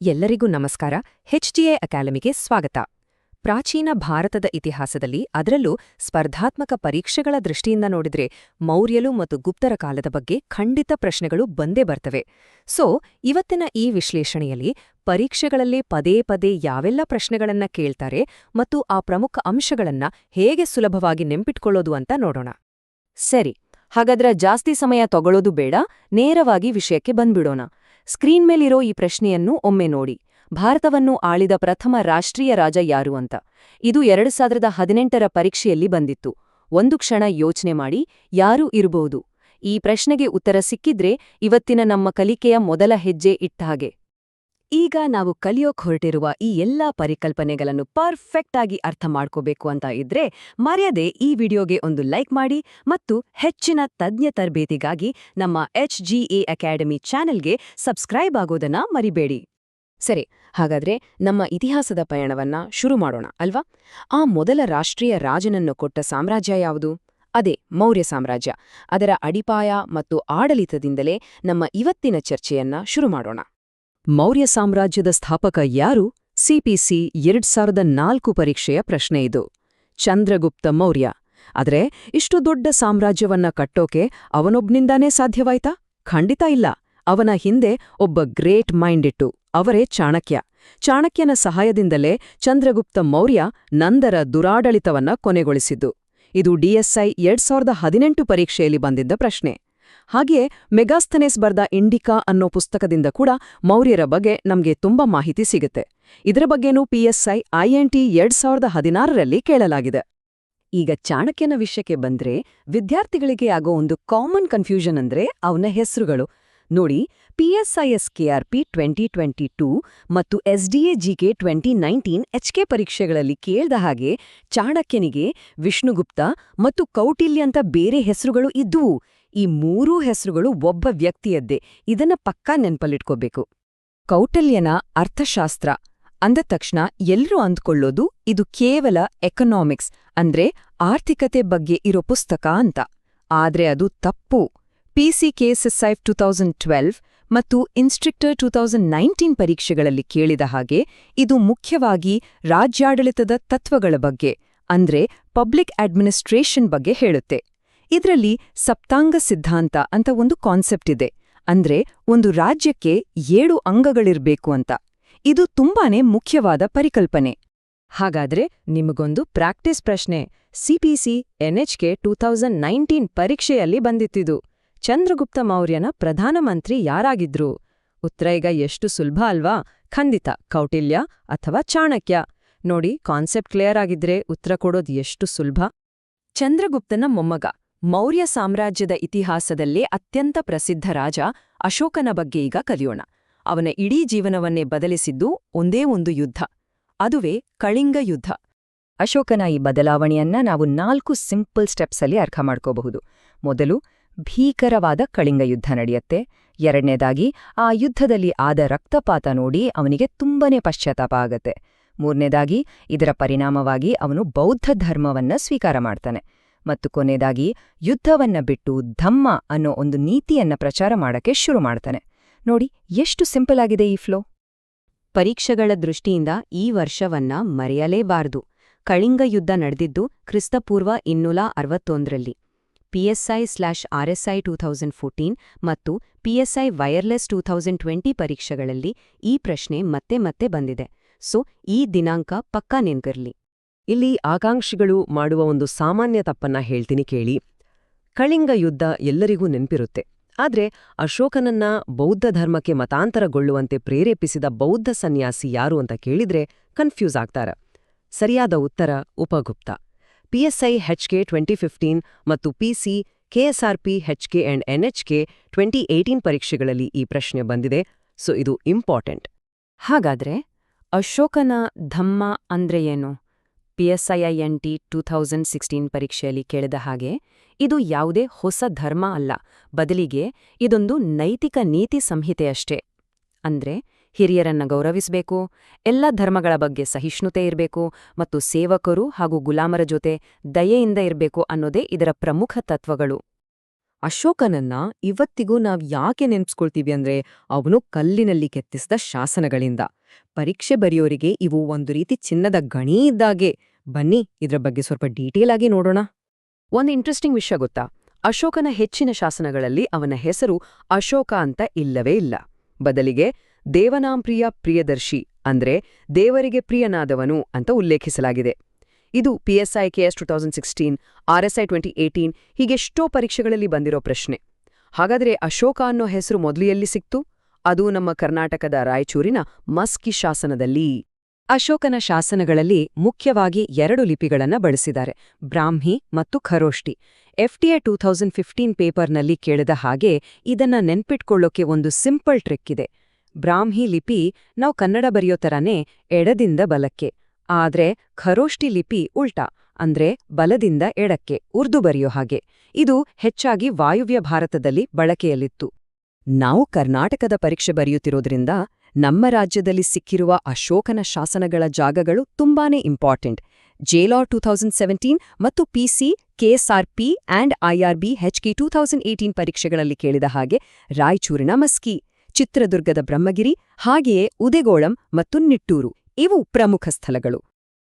ಎಲ್ಲರಿಗೂ ನಮಸ್ಕಾರ. HTA ಅಕಾಡೆಮಿಗೆ ಸ್ವಾಗತ. ಪ್ರಾಚೀನ ಭಾರತದ ಇತಿಹಾಸದಲ್ಲಿ, ಅದರಲ್ಲೂ ಸ್ಪರ್ಧಾತ್ಮಕ ಪರೀಕ್ಷೆಗಳ ದೃಷ್ಟಿಯಿಂದ ನೋಡಿದ್ರೆ, ಮೌರ್ಯರು ಮತ್ತು ಗುಪ್ತರ ಕಾಲದ ಬಗ್ಗೆ ಖಂಡಿತ ಪ್ರಶ್ನೆಗಳು ಬಂದೇ ಬರ್ತವೆ. ಇವತ್ತಿನ ಈ ವಿಶ್ಲೇಷಣೆಯಲ್ಲಿ ಪರೀಕ್ಷೆಗಳಲ್ಲಿ ಪದೇ ಪದೇ ಯಾವೆಲ್ಲ ಪ್ರಶ್ನೆಗಳನ್ನ ಕೇಳ್ತಾರೆ ಮತ್ತು ಆ ಪ್ರಮುಖ ಅಂಶಗಳನ್ನ ಹೇಗೆ ಸುಲಭವಾಗಿ ನೆನ್ಪಿಟ್ಕೊಳ್ಳೋದು ಅಂತ ನೋಡೋಣ. ಸರಿ, ಹಾಗಾದ್ರೆ ಜಾಸ್ತಿ ಸಮಯ ತಗೊಳ್ಳೋದು ಬೇಡ, ನೇರವಾಗಿ ವಿಷಯಕ್ಕೆ ಬಂದ್ಬಿಡೋಣ. ಸ್ಕ್ರೀನ್ ಮೇಲಿರೋ ಈ ಪ್ರಶ್ನೆಯನ್ನು ಒಮ್ಮೆ ನೋಡಿ. ಭಾರತವನ್ನು ಆಳಿದ ಪ್ರಥಮ ರಾಷ್ಟ್ರೀಯ ರಾಜ ಯಾರು ಅಂತ. ಇದು 2018ರ ಪರೀಕ್ಷೆಯಲ್ಲಿ ಬಂದಿತ್ತು. ಒಂದು ಕ್ಷಣ ಯೋಚನೆ ಮಾಡಿ, ಯಾರು ಇರಬಹುದು? ಈ ಪ್ರಶ್ನೆಗೆ ಉತ್ತರ ಸಿಕ್ಕಿದ್ರೆ ಇವತ್ತಿನ ನಮ್ಮ ಕಲಿಕೆಯ ಮೊದಲ ಹೆಜ್ಜೆ ಇಟ್ಟ ಹಾಗೆ. ಈಗ ನಾವು ಕಲಿಯೋಕ್ ಹೊರಟಿರುವ ಈ ಎಲ್ಲಾ ಪರಿಕಲ್ಪನೆಗಳನ್ನು ಪರ್ಫೆಕ್ಟ್ ಆಗಿ ಅರ್ಥ ಮಾಡ್ಕೋಬೇಕು ಅಂತ ಇದ್ರೆ ಮರ್ಯಾದೆ ಈ ವಿಡಿಯೋಗೆ ಒಂದು ಲೈಕ್ ಮಾಡಿ ಮತ್ತು ಹೆಚ್ಚಿನ ತಜ್ಞ ತರಬೇತಿಗಾಗಿ ನಮ್ಮ HGA ಅಕಾಡೆಮಿ ಚಾನೆಲ್ಗೆ ಸಬ್ಸ್ಕ್ರೈಬ್ ಆಗೋದನ್ನ ಮರಿಬೇಡಿ. ಸರಿ, ಹಾಗಾದ್ರೆ ನಮ್ಮ ಇತಿಹಾಸದ ಪಯಣವನ್ನ ಶುರು ಮಾಡೋಣ ಅಲ್ವಾ? ಆ ಮೊದಲ ರಾಷ್ಟ್ರೀಯ ರಾಜನನ್ನು ಕೊಟ್ಟ ಸಾಮ್ರಾಜ್ಯ ಯಾವುದು? ಅದೇ ಮೌರ್ಯ ಸಾಮ್ರಾಜ್ಯ. ಅದರ ಅಡಿಪಾಯ ಮತ್ತು ಆಡಳಿತದಿಂದಲೇ ನಮ್ಮ ಇವತ್ತಿನ ಚರ್ಚೆಯನ್ನ ಶುರು ಮಾಡೋಣ. ಮೌರ್ಯ ಸಾಮ್ರಾಜ್ಯದ ಸ್ಥಾಪಕ ಯಾರು? CPC 2004 ಪರೀಕ್ಷೆಯ ಪ್ರಶ್ನೆ ಇದು. ಚಂದ್ರಗುಪ್ತ ಮೌರ್ಯ. ಆದ್ರೆ ಇಷ್ಟು ದೊಡ್ಡ ಸಾಮ್ರಾಜ್ಯವನ್ನ ಕಟ್ಟೋಕೆ ಅವನೊಬ್ನಿಂದಾನೇ ಸಾಧ್ಯವಾಯ್ತಾ? ಖಂಡಿತ ಇಲ್ಲ. ಅವನ ಹಿಂದೆ ಒಬ್ಬ ಗ್ರೇಟ್ ಮೈಂಡ್ ಇಟ್ಟು, ಅವರೇ ಚಾಣಕ್ಯ. ಚಾಣಕ್ಯನ ಸಹಾಯದಿಂದಲೇ ಚಂದ್ರಗುಪ್ತ ಮೌರ್ಯ ನಂದರ ದುರಾಡಳಿತವನ್ನ ಕೊನೆಗೊಳಿಸಿದ್ದು. ಇದು DSI 2018 ಪರೀಕ್ಷೆಯಲ್ಲಿ ಬಂದಿದ್ದ ಪ್ರಶ್ನೆ. ಹಾಗೆಯೇ ಮೆಗಾಸ್ಥನೆಸ್ ಬರ್ದ ಇಂಡಿಕಾ ಅನ್ನೋ ಪುಸ್ತಕದಿಂದ ಕೂಡ ಮೌರ್ಯರ ಬಗ್ಗೆ ನಮ್ಗೆ ತುಂಬಾ ಮಾಹಿತಿ ಸಿಗುತ್ತೆ. ಇದರ ಬಗ್ಗೆನೂ PSI INT 2016ರಲ್ಲಿ ಕೇಳಲಾಗಿದೆ. ಈಗ ಚಾಣಕ್ಯನ ವಿಷಯಕ್ಕೆ ಬಂದ್ರೆ, ವಿದ್ಯಾರ್ಥಿಗಳಿಗೆ ಆಗೋ ಒಂದು ಕಾಮನ್ ಕನ್ಫ್ಯೂಷನ್ ಅಂದ್ರೆ ಅವನ ಹೆಸರುಗಳು. ನೋಡಿ, PSISKRP 2022 ಮತ್ತು SDA GK 2019 HK ಪರೀಕ್ಷೆಗಳಲ್ಲಿ ಕೇಳ್ದ ಹಾಗೆ ಚಾಣಕ್ಯನಿಗೆ ವಿಷ್ಣುಗುಪ್ತ ಮತ್ತು ಕೌಟಿಲ್ಯ ಅಂತ ಬೇರೆ ಹೆಸರುಗಳು ಇದ್ದುವು. ಈ ಮೂರೂ ಹೆಸರುಗಳು ಒಬ್ಬ ವ್ಯಕ್ತಿಯದ್ದೇ. ಇದನ್ನ ಪಕ್ಕಾ ನೆನ್ಪಲ್ಲಿಟ್ಕೋಬೇಕು. ಕೌಟಿಲ್ಯನ ಅರ್ಥಶಾಸ್ತ್ರ ಅಂದ ತಕ್ಷಣ ಎಲ್ರೂ ಅಂದ್ಕೊಳ್ಳೋದು ಇದು ಕೇವಲ ಎಕನಾಮಿಕ್ಸ್ ಅಂದ್ರೆ ಆರ್ಥಿಕತೆ ಬಗ್ಗೆ ಇರೋ ಪುಸ್ತಕ ಅಂತ. ಆದ್ರೆ ಅದು ತಪ್ಪು. PCKSSI 2012 ಮತ್ತು ಇನ್ಸ್ಟ್ರಿಕ್ಟರ್ 2019 ಪರೀಕ್ಷೆಗಳಲ್ಲಿ ಕೇಳಿದ ಹಾಗೆ ಇದು ಮುಖ್ಯವಾಗಿ ರಾಜ್ಯಾಡಳಿತದ ತತ್ವಗಳ ಬಗ್ಗೆ ಅಂದ್ರೆ ಪಬ್ಲಿಕ್ ಅಡ್ಮಿನಿಸ್ಟ್ರೇಷನ್ ಬಗ್ಗೆ ಹೇಳುತ್ತೆ. ಇದರಲ್ಲಿ ಸಪ್ತಾಂಗ ಸಿದ್ಧಾಂತ ಅಂತ ಒಂದು ಕಾನ್ಸೆಪ್ಟ್ ಇದೆ. ಅಂದ್ರೆ ಒಂದು ರಾಜ್ಯಕ್ಕೆ 7 ಅಂಗಗಳಿರ್ಬೇಕು ಅಂತ. ಇದು ತುಂಬಾನೇ ಮುಖ್ಯವಾದ ಪರಿಕಲ್ಪನೆ. ಹಾಗಾದ್ರೆ ನಿಮಗೊಂದು ಪ್ರಾಕ್ಟೀಸ್ ಪ್ರಶ್ನೆ. CPC NHK 2019 ಪರೀಕ್ಷೆಯಲ್ಲಿ ಬಂದಿತ್ತಿದು. ಚಂದ್ರಗುಪ್ತ ಮೌರ್ಯನ ಪ್ರಧಾನಮಂತ್ರಿ ಯಾರಾಗಿದ್ರು? ಉತ್ತರ ಈಗ ಎಷ್ಟು ಸುಲಭ ಅಲ್ವಾ? ಖಂಡಿತ ಕೌಟಿಲ್ಯ ಅಥವಾ ಚಾಣಕ್ಯ. ನೋಡಿ, ಕಾನ್ಸೆಪ್ಟ್ ಕ್ಲಿಯರ್ ಆಗಿದ್ರೆ ಉತ್ತರ ಕೊಡೋದು ಎಷ್ಟು ಸುಲಭ. ಚಂದ್ರಗುಪ್ತನ ಮೊಮ್ಮಗ, ಮೌರ್ಯ ಸಾಮ್ರಾಜ್ಯದ ಇತಿಹಾಸದಲ್ಲೇ ಅತ್ಯಂತ ಪ್ರಸಿದ್ಧ ರಾಜ ಅಶೋಕನ ಬಗ್ಗೆ ಈಗ ಕಲಿಯೋಣ. ಅವನ ಇಡೀ ಜೀವನವನ್ನೇ ಬದಲಿಸಿದ್ದು ಒಂದೇ ಒಂದು ಯುದ್ಧ. ಅದುವೇ ಕಳಿಂಗ ಯುದ್ಧ. ಅಶೋಕನ ಈ ಬದಲಾವಣೆಯನ್ನ ನಾವು 4 ಸಿಂಪಲ್ ಸ್ಟೆಪ್ಸಲ್ಲಿ ಅರ್ಥ ಮಾಡ್ಕೋಬಹುದು. ಮೊದಲು, ಭೀಕರವಾದ ಕಳಿಂಗ ಯುದ್ಧ ನಡೆಯುತ್ತೆ. ಎರಡನೇದಾಗಿ, ಆ ಯುದ್ಧದಲ್ಲಿ ಆದ ರಕ್ತಪಾತ ನೋಡಿ ಅವನಿಗೆ ತುಂಬನೇ ಪಶ್ಚಾತ್ತಾಪ ಆಗತ್ತೆ. ಮೂರನೇದಾಗಿ, ಇದರ ಪರಿಣಾಮವಾಗಿ ಅವನು ಬೌದ್ಧ ಧರ್ಮವನ್ನ ಸ್ವೀಕಾರ ಮಾಡ್ತಾನೆ. ಮತ್ತು ಕೊನೆಯದಾಗಿ, ಯುದ್ಧವನ್ನ ಬಿಟ್ಟು ಧಮ್ಮ ಅನ್ನೋ ಒಂದು ನೀತಿಯನ್ನ ಪ್ರಚಾರ ಮಾಡಕ್ಕೆ ಶುರು ಮಾಡ್ತಾನೆ. ನೋಡಿ, ಎಷ್ಟು ಸಿಂಪಲ್ ಆಗಿದೆ ಈ ಫ್ಲೋ. ಪರೀಕ್ಷೆಗಳ ದೃಷ್ಟಿಯಿಂದ ಈ ವರ್ಷವನ್ನ ಮರೆಯಲೇಬಾರದು. ಕಳಿಂಗ ಯುದ್ಧ ನಡೆದಿದ್ದು ಕ್ರಿಸ್ತಪೂರ್ವ 261ರಲ್ಲಿ. PSI/RSI 2014 ಮತ್ತು PSI ವೈರ್ಲೆಸ್ 2020 ಪರೀಕ್ಷೆಗಳಲ್ಲಿ ಈ ಪ್ರಶ್ನೆ ಮತ್ತೆ ಮತ್ತೆ ಬಂದಿದೆ. ಈ ದಿನಾಂಕ ಪಕ್ಕಾ ನೆನ್ಪಿರ್ಲಿ. ಇಲ್ಲಿ ಆಕಾಂಕ್ಷಿಗಳು ಮಾಡುವ ಒಂದು ಸಾಮಾನ್ಯ ತಪ್ಪನ್ನ ಹೇಳ್ತೀನಿ ಕೇಳಿ. ಕಳಿಂಗ ಯುದ್ಧ ಎಲ್ಲರಿಗೂ ನೆನ್ಪಿರುತ್ತೆ. ಆದ್ರೆ ಅಶೋಕನನ್ನ ಬೌದ್ಧ ಧರ್ಮಕ್ಕೆ ಮತಾಂತರಗೊಳ್ಳುವಂತೆ ಪ್ರೇರೇಪಿಸಿದ ಬೌದ್ಧ ಸನ್ಯಾಸಿ ಯಾರು ಅಂತ ಕೇಳಿದ್ರೆ ಕನ್ಫ್ಯೂಸ್ ಆಗ್ತಾರ. ಸರಿಯಾದ ಉತ್ತರ ಉಪಗುಪ್ತ. PSI HK 2015 ಮತ್ತು PCKSRP HK and NHK 2018 ಪರೀಕ್ಷೆಗಳಲ್ಲಿ ಈ ಪ್ರಶ್ನೆ ಬಂದಿದೆ. ಇದು ಇಂಪಾರ್ಟೆಂಟ್. ಹಾಗಾದ್ರೆ ಅಶೋಕನ ಧಮ್ಮ ಅಂದ್ರೆ ಏನು? PSIINT 2016 ಪರೀಕ್ಷೆಯಲ್ಲಿ ಕೇಳಿದ ಹಾಗೆ ಇದು ಯಾವುದೇ ಹೊಸ ಧರ್ಮ ಅಲ್ಲ, ಬದಲಿಗೆ ಇದೊಂದು ನೈತಿಕ ನೀತಿ ಸಂಹಿತೆಯಷ್ಟೇ. ಅಂದ್ರೆ ಹಿರಿಯರನ್ನ ಗೌರವಿಸಬೇಕು, ಎಲ್ಲ ಧರ್ಮಗಳ ಬಗ್ಗೆ ಸಹಿಷ್ಣುತೆ ಇರಬೇಕು ಮತ್ತು ಸೇವಕರು ಹಾಗೂ ಗುಲಾಮರ ಜೊತೆ ದಯೆಯಿಂದ ಇರಬೇಕು ಅನ್ನೋದೇ ಇದರ ಪ್ರಮುಖ ತತ್ವಗಳು. ಅಶೋಕನನ್ನ ಇವತ್ತಿಗೂ ನಾವ್ ಯಾಕೆ ನೆನ್ಸ್ಕೊಳ್ತೀವಿ ಅಂದ್ರೆ ಅವನು ಕಲ್ಲಿನಲ್ಲಿ ಕೆತ್ತಿಸಿದ ಶಾಸನಗಳಿಂದ. ಪರೀಕ್ಷೆ ಬರೆಯೋರಿಗೆ ಇವು ಒಂದು ರೀತಿ ಚಿನ್ನದ ಗಣಿ ಇದ್ದಾಗೆ. ಬನ್ನಿ ಇದ್ರ ಬಗ್ಗೆ ಸ್ವಲ್ಪ ಡೀಟೇಲ್ ಆಗಿ ನೋಡೋಣ. ಒಂದು ಇಂಟ್ರೆಸ್ಟಿಂಗ್ ವಿಷಯ ಗೊತ್ತಾ? ಅಶೋಕನ ಹೆಚ್ಚಿನ ಶಾಸನಗಳಲ್ಲಿ ಅವನ ಹೆಸರು ಅಶೋಕ ಅಂತ ಇಲ್ಲವೇ ಇಲ್ಲ. ಬದಲಿಗೆ ದೇವನಾಂಪ್ರಿಯ ಪ್ರಿಯದರ್ಶಿ ಅಂದ್ರೆ ದೇವರಿಗೆ ಪ್ರಿಯನಾದವನು ಅಂತ ಉಲ್ಲೇಖಿಸಲಾಗಿದೆ. ಇದು PSI KS 2016, RSI 2018 ಹೀಗೆಷ್ಟೋ ಪರೀಕ್ಷೆಗಳಲ್ಲಿ ಬಂದಿರೋ ಪ್ರಶ್ನೆ. ಹಾಗಾದ್ರೆ ಅಶೋಕ ಅನ್ನೋ ಹೆಸರು ಮೊದಲು ಎಲ್ಲಿ ಸಿಕ್ತು? ಅದು ನಮ್ಮ ಕರ್ನಾಟಕದ ರಾಯಚೂರಿನ ಮಸ್ಕಿ ಶಾಸನದಲ್ಲಿ. ಅಶೋಕನ ಶಾಸನಗಳಲ್ಲಿ ಮುಖ್ಯವಾಗಿ 2 ಲಿಪಿಗಳನ್ನ ಬಳಸಿದ್ದಾರೆ, ಬ್ರಾಹ್ಮಿ ಮತ್ತು ಖರೋಷ್ಠಿ. FTA 2015 ಪೇಪರ್ನಲ್ಲಿ ಕೇಳಿದ ಹಾಗೆ ಇದನ್ನ ನೆನ್ಪಿಟ್ಕೊಳ್ಳೋಕೆ ಒಂದು ಸಿಂಪಲ್ ಟ್ರಿಕ್ ಇದೆ. ಬ್ರಾಹ್ಮಿ ಲಿಪಿ ನಾವು ಕನ್ನಡ ಬರೆಯೋ ಥರನೇ ಎಡದಿಂದ ಬಲಕ್ಕೆ, ಆದ್ರೆ ಖರೋಷ್ಠಿ ಲಿಪಿ ಉಲ್ಟಾ, ಅಂದ್ರೆ ಬಲದಿಂದ ಎಡಕ್ಕೆ ಉರ್ದು ಬರೆಯೋ ಹಾಗೆ. ಇದು ಹೆಚ್ಚಾಗಿ ವಾಯುವ್ಯ ಭಾರತದಲ್ಲಿ ಬಳಕೆಯಲ್ಲಿತ್ತು. ನಾವು ಕರ್ನಾಟಕದ ಪರೀಕ್ಷೆ ಬರೆಯುತ್ತಿರೋದ್ರಿಂದ ನಮ್ಮ ರಾಜ್ಯದಲ್ಲಿ ಸಿಕ್ಕಿರುವ ಅಶೋಕನ ಶಾಸನಗಳ ಜಾಗಗಳು ತುಂಬಾನೇ ಇಂಪಾರ್ಟೆಂಟ್. JLAW 2017 ಮತ್ತು PC, KSRP and IRB HK 2018 ಪರೀಕ್ಷೆಗಳಲ್ಲಿ ಕೇಳಿದ ಹಾಗೆ ರಾಯಚೂರಿನ ಮಸ್ಕಿ, ಚಿತ್ರದುರ್ಗದ ಬ್ರಹ್ಮಗಿರಿ, ಹಾಗೆಯೇ ಉದೆಗೋಳಂ ಮತ್ತು ನಿಟ್ಟೂರು ಇವು ಪ್ರಮುಖ ಸ್ಥಳಗಳು.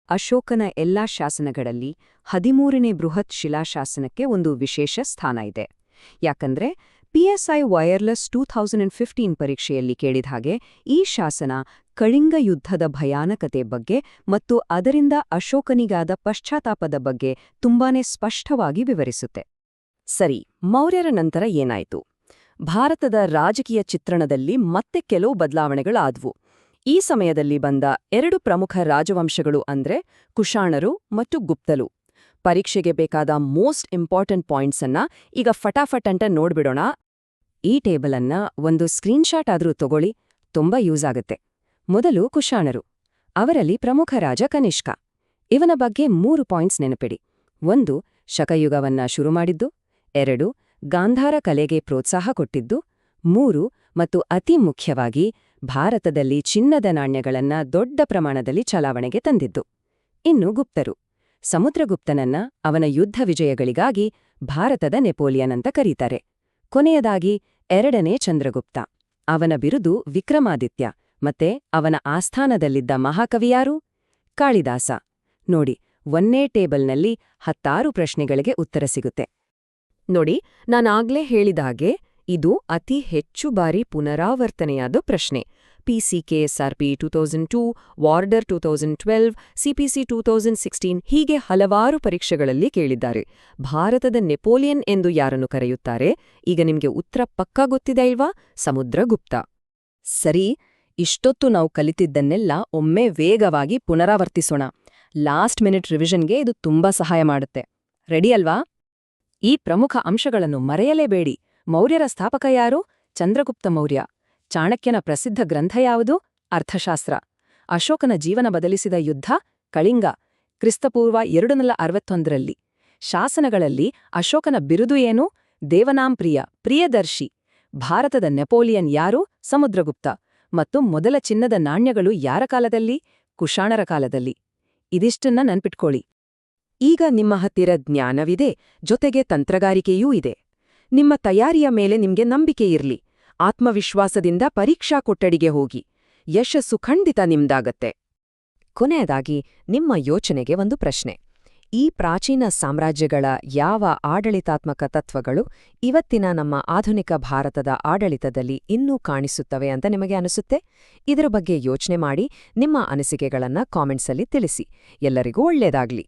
ಅಶೋಕನ ಎಲ್ಲಾ ಶಾಸನಗಳಲ್ಲಿ 13ನೇ ಬೃಹತ್ ಶಿಲಾಶಾಸನಕ್ಕೆ ಒಂದು ವಿಶೇಷ ಸ್ಥಾನ ಇದೆ. ಯಾಕಂದ್ರೆ PSI ವೈರ್ಲೆಸ್ 2015 ಪರೀಕ್ಷೆಯಲ್ಲಿ ಕೇಳಿದ ಹಾಗೆ ಈ ಶಾಸನ ಕಳಿಂಗ ಯುದ್ಧದ ಭಯಾನಕತೆ ಬಗ್ಗೆ ಮತ್ತು ಅದರಿಂದ ಅಶೋಕನಿಗಾದ ಪಶ್ಚಾತ್ತಾಪದ ಬಗ್ಗೆ ತುಂಬಾನೇ ಸ್ಪಷ್ಟವಾಗಿ ವಿವರಿಸುತ್ತೆ. ಸರಿ, ಮೌರ್ಯರ ನಂತರ ಏನಾಯ್ತು? ಭಾರತದ ರಾಜಕೀಯ ಚಿತ್ರಣದಲ್ಲಿ ಮತ್ತೆ ಕೆಲವು ಬದಲಾವಣೆಗಳಾದ್ವು. ಈ ಸಮಯದಲ್ಲಿ ಬಂದ 2 ಪ್ರಮುಖ ರಾಜವಂಶಗಳು ಅಂದ್ರೆ ಕುಶಾಣರು ಮತ್ತು ಗುಪ್ತರು. ಪರೀಕ್ಷೆಗೆ ಬೇಕಾದ ಮೋಸ್ಟ್ ಇಂಪಾರ್ಟೆಂಟ್ ಪಾಯಿಂಟ್ಸ್ ಅನ್ನ ಈಗ ಫಟಾಫಟ್ ಅಂತ ನೋಡ್ಬಿಡೋಣ. ಈ ಟೇಬಲ್ ಅನ್ನ ಒಂದು ಸ್ಕ್ರೀನ್ಶಾಟ್ ಆದ್ರೂ ತಗೊಳ್ಳಿ, ತುಂಬಾ ಯೂಸ್ ಆಗುತ್ತೆ. ಮೊದಲು ಕುಶಾಣರು. ಅವರಲ್ಲಿ ಪ್ರಮುಖ ರಾಜ ಕನಿಷ್ಕ. ಇವನ ಬಗ್ಗೆ 3 ಪಾಯಿಂಟ್ಸ್ ನೆನಪಿಡಿ. 1. ಶಕಯುಗವನ್ನ ಶುರು ಮಾಡಿದ್ದು. 2. ಗಾಂಧಾರ ಕಲೆಗೆ ಪ್ರೋತ್ಸಾಹ ಕೊಟ್ಟಿದ್ದು. 3. ಮತ್ತು ಅತಿ ಮುಖ್ಯವಾಗಿ ಭಾರತದಲ್ಲಿ ಚಿನ್ನದ ನಾಣ್ಯಗಳನ್ನ ದೊಡ್ಡ ಪ್ರಮಾಣದಲ್ಲಿ ಚಲಾವಣೆಗೆ ತಂದಿದ್ದು. ಇನ್ನು ಗುಪ್ತರು. ಸಮುದ್ರಗುಪ್ತನನ್ನ ಅವನ ಯುದ್ಧ ವಿಜಯಗಳಿಗಾಗಿ ಭಾರತದ ನೆಪೋಲಿಯನ್ ಅಂತ ಕರೀತಾರೆ. ಕೊನೆಯದಾಗಿ 2ನೇ ಚಂದ್ರಗುಪ್ತ. ಅವನ ಬಿರುದು ವಿಕ್ರಮಾದಿತ್ಯ, ಮತ್ತೆ ಅವನ ಆಸ್ಥಾನದಲ್ಲಿದ್ದ ಮಹಾಕವಿಯಾರು? ಕಾಳಿದಾಸ. ನೋಡಿ, 1ನೇ ಟೇಬಲ್ನಲ್ಲಿ 16 ಪ್ರಶ್ನೆಗಳಿಗೆ ಉತ್ತರ ಸಿಗುತ್ತೆ. ನೋಡಿ, ನಾನಾಗ್ಲೇ ಹೇಳಿದಾಗೆ ಇದು ಅತಿ ಹೆಚ್ಚು ಬಾರಿ ಪುನರಾವರ್ತನೆಯಾದ ಪ್ರಶ್ನೆ. PC KSRP 2002, ವಾರ್ಡರ್ 2012, CPC 2016 ಹೀಗೆ ಹಲವಾರು ಪರೀಕ್ಷೆಗಳಲ್ಲಿ ಕೇಳಿದ್ದಾರೆ. ಭಾರತದ ನೆಪೋಲಿಯನ್ ಎಂದು ಯಾರನ್ನು ಕರೆಯುತ್ತಾರೆ? ಈಗ ನಿಮ್ಗೆ ಉತ್ತರ ಪಕ್ಕಾ ಗೊತ್ತಿದೆ ಇಲ್ವಾ? ಸಮುದ್ರಗುಪ್ತ. ಸರಿ, ಇಷ್ಟೊತ್ತು ನಾವು ಕಲಿತಿದ್ದನ್ನೆಲ್ಲ ಒಮ್ಮೆ ವೇಗವಾಗಿ ಪುನರಾವರ್ತಿಸೋಣ. ಲಾಸ್ಟ್ ಮಿನಿಟ್ ರಿವಿಷನ್ಗೆ ಇದು ತುಂಬಾ ಸಹಾಯ ಮಾಡುತ್ತೆ. ರೆಡಿ ಅಲ್ವಾ? ಈ ಪ್ರಮುಖ ಅಂಶಗಳನ್ನು ಮರೆಯಲೇಬೇಡಿ. ಮೌರ್ಯರ ಸ್ಥಾಪಕ ಯಾರು? ಚಂದ್ರಗುಪ್ತ ಮೌರ್ಯ. ಚಾಣಕ್ಯನ ಪ್ರಸಿದ್ಧ ಗ್ರಂಥ ಯಾವುದು? ಅರ್ಥಶಾಸ್ತ್ರ. ಅಶೋಕನ ಜೀವನ ಬದಲಿಸಿದ ಯುದ್ಧ? ಕಳಿಂಗ, ಕ್ರಿಸ್ತಪೂರ್ವ 261ರಲ್ಲಿ. ಶಾಸನಗಳಲ್ಲಿ ಅಶೋಕನ ಬಿರುದು ಏನು? ದೇವನಾಂಪ್ರಿಯ, ಪ್ರಿಯದರ್ಶಿ. ಭಾರತದ ನೆಪೋಲಿಯನ್ ಯಾರು? ಸಮುದ್ರಗುಪ್ತ. ಮತ್ತು ಮೊದಲ ಚಿನ್ನದ ನಾಣ್ಯಗಳು ಯಾರ ಕಾಲದಲ್ಲಿ? ಕುಶಾಣರ ಕಾಲದಲ್ಲಿ. ಇದಿಷ್ಟನ್ನ ನೆನ್ಪಿಟ್ಕೊಳ್ಳಿ. ಈಗ ನಿಮ್ಮ ಹತ್ತಿರ ಜ್ಞಾನವಿದೆ, ಜೊತೆಗೆ ತಂತ್ರಗಾರಿಕೆಯೂ ಇದೆ. ನಿಮ್ಮ ತಯಾರಿಯ ಮೇಲೆ ನಿಮ್ಗೆ ನಂಬಿಕೆ ಇರ್ಲಿ. ಆತ್ಮವಿಶ್ವಾಸದಿಂದ ಪರೀಕ್ಷಾ ಕೊಠಡಿಗೆ ಹೋಗಿ. ಯಶಸ್ಸು ಖಂಡಿತ ನಿಮ್ದಾಗತ್ತೆ. ಕೊನೆಯದಾಗಿ ನಿಮ್ಮ ಯೋಚನೆಗೆ ಒಂದು ಪ್ರಶ್ನೆ. ಈ ಪ್ರಾಚೀನ ಸಾಮ್ರಾಜ್ಯಗಳ ಯಾವ ಆಡಳಿತಾತ್ಮಕ ತತ್ವಗಳು ಇವತ್ತಿನ ನಮ್ಮ ಆಧುನಿಕ ಭಾರತದ ಆಡಳಿತದಲ್ಲಿ ಇನ್ನೂ ಕಾಣಿಸುತ್ತವೆ ಅಂತ ನಿಮಗೆ ಅನಿಸುತ್ತೆ? ಇದರ ಬಗ್ಗೆ ಯೋಚನೆ ಮಾಡಿ ನಿಮ್ಮ ಅನಿಸಿಕೆಗಳನ್ನ ಕಾಮೆಂಟ್ಸಲ್ಲಿ ತಿಳಿಸಿ. ಎಲ್ಲರಿಗೂ ಒಳ್ಳೆಯದಾಗ್ಲಿ.